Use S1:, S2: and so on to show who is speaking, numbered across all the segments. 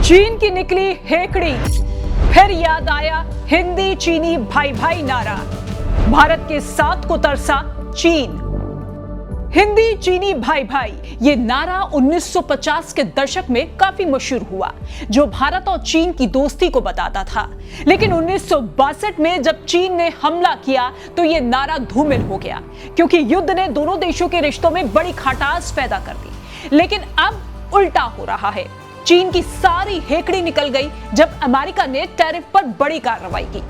S1: चीन की निकली हेकड़ी, फिर याद आया हिंदी चीनी भाई भाई नारा। भारत के साथ को तरसा चीन। हिंदी चीनी भाई भाई ये नारा 1950 के दशक में काफी मशहूर हुआ, जो भारत और चीन की दोस्ती को बताता था। लेकिन 1962 में जब चीन ने हमला किया तो ये नारा धूमिल हो गया, क्योंकि युद्ध ने दोनों देशों के रिश्तों में बड़ी खटास पैदा कर दी। लेकिन अब उल्टा हो रहा है। चीन की सारी हेकड़ी निकल गई जब अमेरिका ने टैरिफ पर बड़ी कार्रवाई की।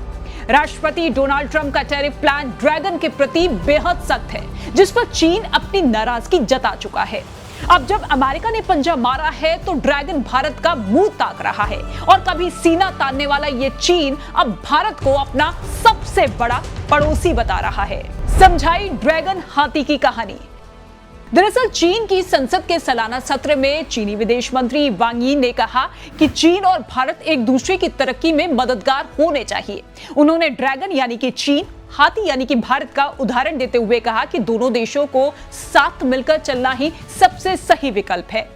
S1: राष्ट्रपति डोनाल्ड ट्रंप का टैरिफ प्लान ड्रैगन के प्रति बेहद सख्त है, जिस पर चीन अपनी नाराजगी जता चुका है। अब जब अमेरिका ने पंजा मारा है तो ड्रैगन भारत का मुंह ताक रहा है, और कभी सीना तानने वाला ये चीन अब भारत को अपना सबसे बड़ा पड़ोसी बता रहा है। समझाई ड्रैगन हाथी की कहानी। दरअसल चीन की संसद के सालाना सत्र में चीनी विदेश मंत्री वांग यी ने कहा कि चीन और भारत एक दूसरे की तरक्की में मददगार होने चाहिए। उन्होंने ड्रैगन यानी कि चीन, हाथी यानी कि भारत का उदाहरण देते हुए कहा कि दोनों देशों को साथ मिलकर चलना ही सबसे सही विकल्प है।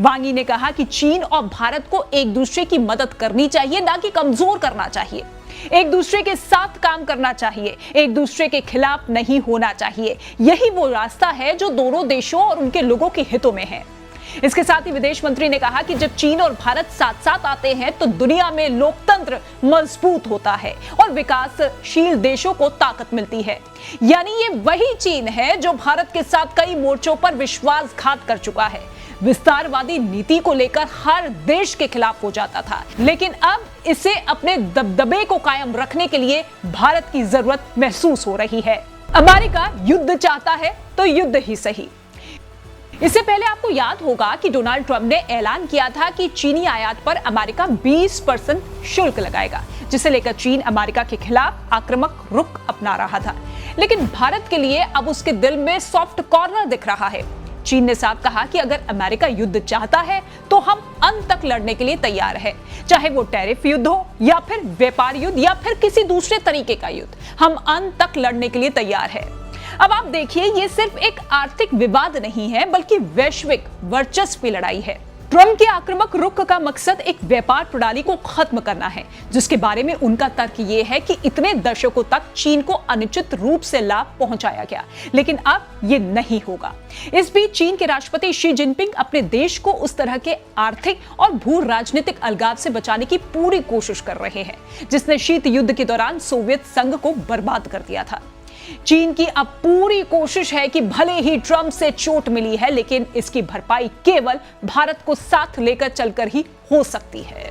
S1: वांग यी ने कहा कि चीन और भारत को एक दूसरे की मदद करनी चाहिए, ना कि कमजोर करना चाहिए। एक दूसरे के साथ काम करना चाहिए, एक दूसरे के खिलाफ नहीं होना चाहिए। यही वो रास्ता है जो दोनों देशों और उनके लोगों के हितों में है। इसके साथ ही विदेश मंत्री ने कहा कि जब चीन और भारत साथ साथ आते हैं तो दुनिया में लोकतंत्र मजबूत होता है और विकासशील देशों को ताकत मिलती है। यानी ये वही चीन है जो भारत के साथ कई मोर्चों पर विश्वासघात कर चुका है, विस्तारवादी नीति को लेकर हर देश के खिलाफ हो जाता था। लेकिन अब इसे अपने दबदबे को कायम रखने के लिए भारत की जरूरत महसूस हो रही है। अमेरिका युद्ध चाहता है तो युद्ध ही सही। इससे पहले आपको याद होगा कि डोनाल्ड ट्रंप ने ऐलान किया था कि चीनी आयात पर अमेरिका 20% शुल्क लगाएगा, जिसे लेकर चीन अमेरिका के खिलाफ आक्रामक रुख अपना रहा था। लेकिन भारत के लिए अब उसके दिल में सॉफ्ट कॉर्नर दिख रहा है। चीन ने साफ कहा कि अगर अमेरिका युद्ध चाहता है तो हम अंत तक लड़ने के लिए तैयार है, चाहे वो टैरिफ युद्ध हो या फिर व्यापार युद्ध या फिर किसी दूसरे तरीके का युद्ध, हम अंत तक लड़ने के लिए तैयार है। अब आप देखिए, ये सिर्फ एक आर्थिक विवाद नहीं है, बल्कि वैश्विक वर्चस्व की लड़ाई है। ट्रंप के आक्रामक रुख का मकसद एक व्यापार प्रणाली को खत्म करना है, जिसके बारे में उनका तर्क ये है कि इतने दशकों तक चीन को अनुचित रूप से लाभ पहुंचाया गया, लेकिन अब ये नहीं होगा। इस बीच चीन के राष्ट्रपति शी जिनपिंग अपने देश को उस तरह के आर्थिक और भू राजनीतिक अलगाव से बचाने की पूरी कोशिश कर रहे हैं, जिसने शीत युद्ध के दौरान सोवियत संघ को बर्बाद कर दिया था। चीन की अब पूरी कोशिश है कि भले ही ट्रंप से चोट मिली है, लेकिन इसकी भरपाई केवल भारत को साथ लेकर चलकर ही हो सकती है।